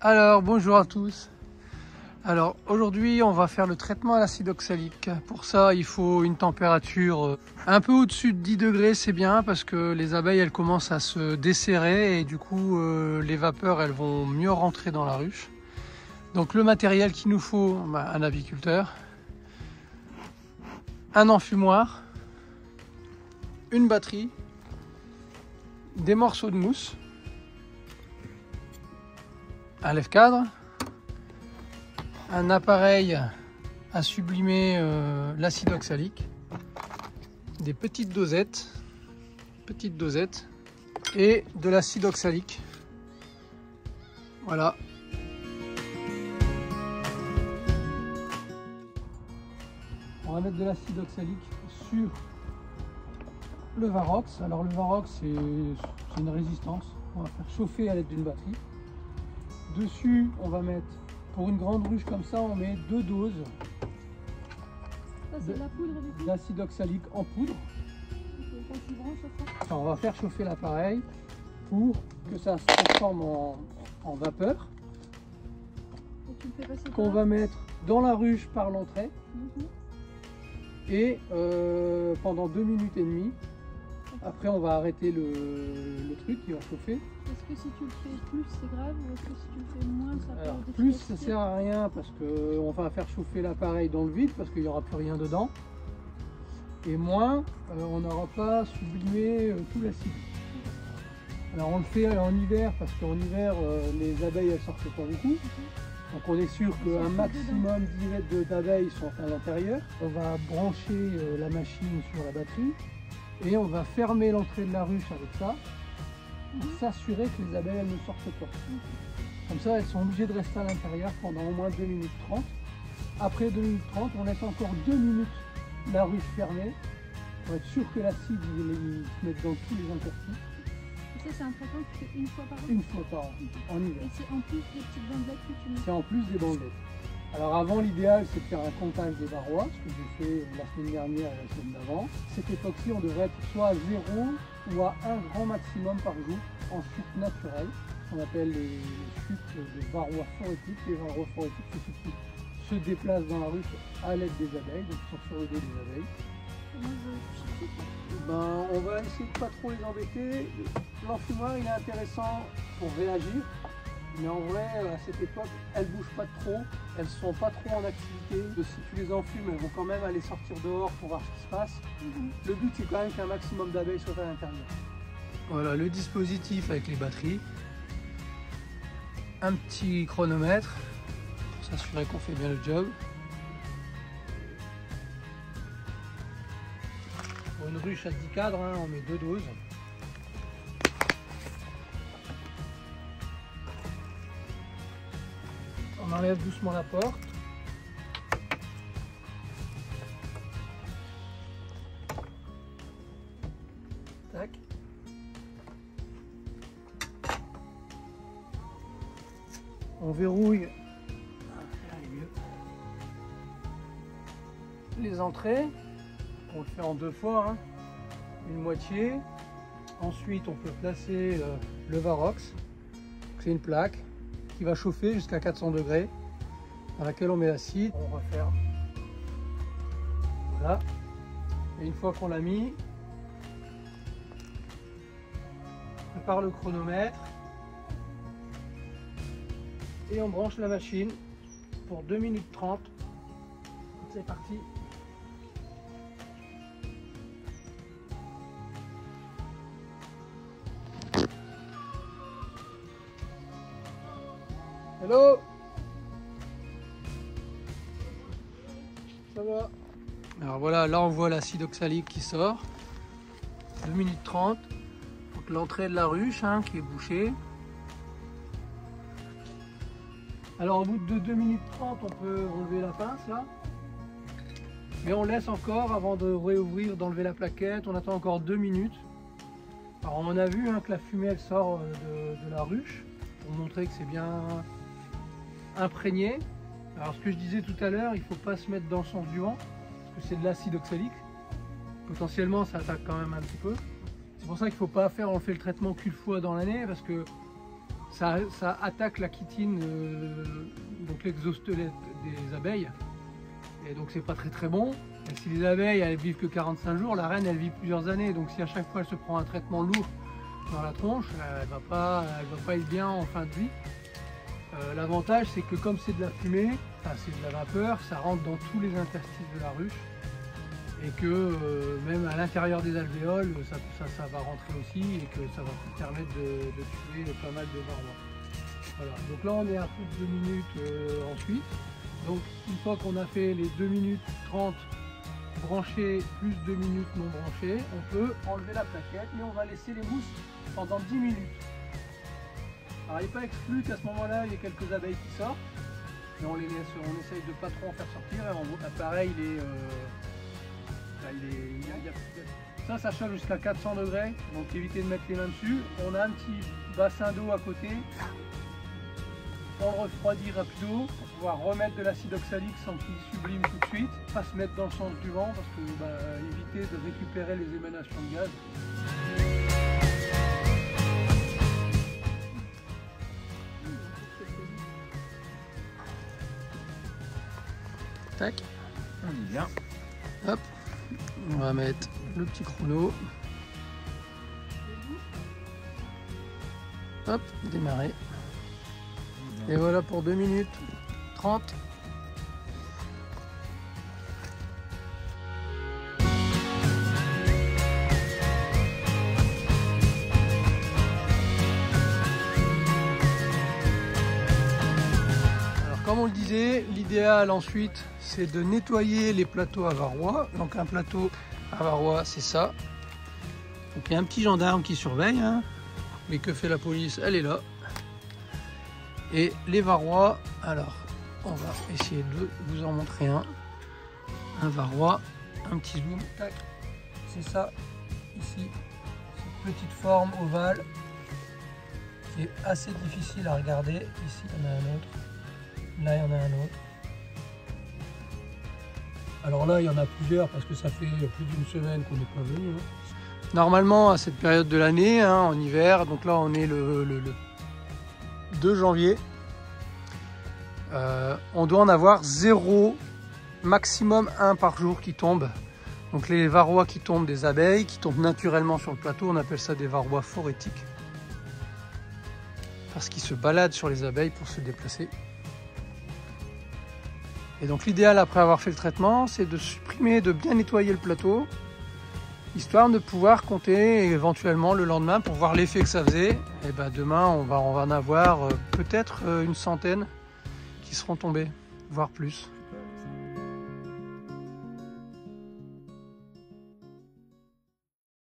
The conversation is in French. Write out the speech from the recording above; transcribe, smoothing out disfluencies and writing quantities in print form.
Alors bonjour à tous. Alors aujourd'hui on va faire le traitement à l'acide oxalique. Pour ça il faut une température un peu au-dessus de 10 degrés, c'est bien parce que les abeilles elles commencent à se desserrer et du coup les vapeurs elles vont mieux rentrer dans la ruche. Donc le matériel qu'il nous faut, un aviculteur, un enfumoir, une batterie, des morceaux de mousse, un lève-cadre, un appareil à sublimer l'acide oxalique, des petites dosettes et de l'acide oxalique. Voilà. On va mettre de l'acide oxalique sur le Varox. Alors le Varox c'est une résistance. On va faire chauffer à l'aide d'une batterie. Dessus on va mettre, pour une grande ruche comme ça, on met 2 doses d'acide oxalique en poudre. Enfin, on va faire chauffer l'appareil pour que ça se transforme en vapeur qu'on va mettre dans la ruche par l'entrée et pendant 2 minutes et demie. Après on va arrêter le truc qui va chauffer. Est-ce que si tu le fais plus c'est grave ou est-ce que si tu le fais moins ça peut? Alors plus ça sert à rien parce qu'on va faire chauffer l'appareil dans le vide parce qu'il n'y aura plus rien dedans. Et moins on n'aura pas sublimé tout l'acide. Alors on le fait en hiver parce qu'en hiver les abeilles elles sortent pas beaucoup. Donc on est sûr qu'un maximum d'abeilles sont à l'intérieur. On va brancher la machine sur la batterie. Et on va fermer l'entrée de la ruche avec ça, pour s'assurer que les abeilles elles ne sortent pas. Comme ça, elles sont obligées de rester à l'intérieur pendant au moins 2 minutes 30. Après 2 minutes 30, on laisse encore 2 minutes la ruche fermée, pour être sûr que l'acide il se mette dans tous les interstices. Et ça, c'est un traitement que tu fais une fois par an? Une fois par an, en hiver. Et c'est en plus des petites bandelettes que tu mets? C'est en plus des bandelettes. Alors avant, l'idéal c'est de faire un comptage des varrois, ce que j'ai fait la semaine dernière et la semaine d'avant. Cette époque-ci, on devrait être soit à 0 ou à 1 grand maximum par jour en chute naturelle, ce qu'on appelle les chutes de varrois phorétiques. Les varrois phorétiques, c'est ceux qui se déplacent dans la ruche à l'aide des abeilles, donc ils sont sur le dos des abeilles. On va essayer de pas trop les embêter. L'enfumoir il est intéressant pour réagir. Mais en vrai, à cette époque, elles ne bougent pas trop, elles ne sont pas trop en activité. Si tu les enfumes, elles vont quand même aller sortir dehors pour voir ce qui se passe. Le but, c'est quand même qu'un maximum d'abeilles soient à l'intérieur. Voilà le dispositif avec les batteries. Un petit chronomètre pour s'assurer qu'on fait bien le job. Pour une ruche à 10 cadres, on met 2 doses. On enlève doucement la porte. Tac. On verrouille les entrées. On le fait en 2 fois, une moitié. Ensuite, on peut placer le Varox. C'est une plaque qui va chauffer jusqu'à 400 degrés, dans laquelle on met l'acide, on referme. Voilà. Et une fois qu'on l'a mis, on prépare le chronomètre et on branche la machine pour 2 minutes 30. C'est parti. Hello. Ça va? Alors voilà, là on voit l'acide oxalique qui sort. 2 minutes 30. Donc l'entrée de la ruche qui est bouchée. Alors au bout de 2 minutes 30, on peut enlever la pince là. Mais on laisse encore avant de réouvrir, d'enlever la plaquette. On attend encore 2 minutes. Alors on a vu que la fumée elle sort de la ruche pour montrer que c'est bien imprégné. Alors ce que je disais tout à l'heure, il ne faut pas se mettre dans le sens du vent, parce que c'est de l'acide oxalique. Potentiellement ça attaque quand même un petit peu. C'est pour ça qu'il ne faut pas faire, on fait le traitement qu'une fois dans l'année, parce que ça attaque la chitine, donc l'exosquelette des abeilles. Et donc c'est pas très bon. Et si les abeilles elles vivent que 45 jours, la reine elle vit plusieurs années. Donc si à chaque fois elle se prend un traitement lourd dans la tronche, elle va pas être bien en fin de vie. L'avantage c'est que comme c'est de la fumée, enfin, c'est de la vapeur, ça rentre dans tous les interstices de la ruche. Et que même à l'intérieur des alvéoles, ça va rentrer aussi et que ça va permettre de tuer pas mal de varrois. Voilà. Donc là on est à plus de 2 minutes ensuite. Donc une fois qu'on a fait les 2 minutes 30 branchées plus 2 minutes non branchées, on peut enlever la plaquette et on va laisser les mousses pendant 10 minutes. Alors il n'est pas exclu qu'à ce moment-là il y ait quelques abeilles qui sortent, mais on les laisse, on essaye de pas trop en faire sortir et l'appareil ça chauffe jusqu'à 400 degrés, donc évitez de mettre les mains dessus. On a un petit bassin d'eau à côté, on le refroidit rapido pour pouvoir remettre de l'acide oxalique sans qu'il sublime tout de suite, pas se mettre dans le sens du vent parce que éviter de récupérer les émanations de gaz. Tac, on y vient. Hop, on va mettre le petit chrono. Hop, démarrer. Et voilà pour 2 minutes 30. Alors comme on le disait, l'idéal ensuite c'est de nettoyer les plateaux à varroa. Donc un plateau à varroa c'est ça. Donc il y a un petit gendarme qui surveille, hein. Mais que fait la police? Elle est là. Et les varrois, alors on va essayer de vous en montrer un varroa, un petit zoom, tac, c'est ça, ici, cette petite forme ovale qui est assez difficile à regarder. Ici il y en a un autre, là il y en a un autre. Alors là il y en a plusieurs parce que ça fait plus d'une semaine qu'on n'est pas venu. Hein. Normalement à cette période de l'année, hein, en hiver, donc là on est le 2 janvier, on doit en avoir 0, maximum 1 par jour qui tombe. Donc les varrois qui tombent des abeilles, qui tombent naturellement sur le plateau, on appelle ça des varrois phorétiques. Parce qu'ils se baladent sur les abeilles pour se déplacer. Et donc l'idéal après avoir fait le traitement, c'est de supprimer, de bien nettoyer le plateau, histoire de pouvoir compter éventuellement le lendemain pour voir l'effet que ça faisait. Et ben demain on va en avoir peut-être une centaine qui seront tombés, voire plus.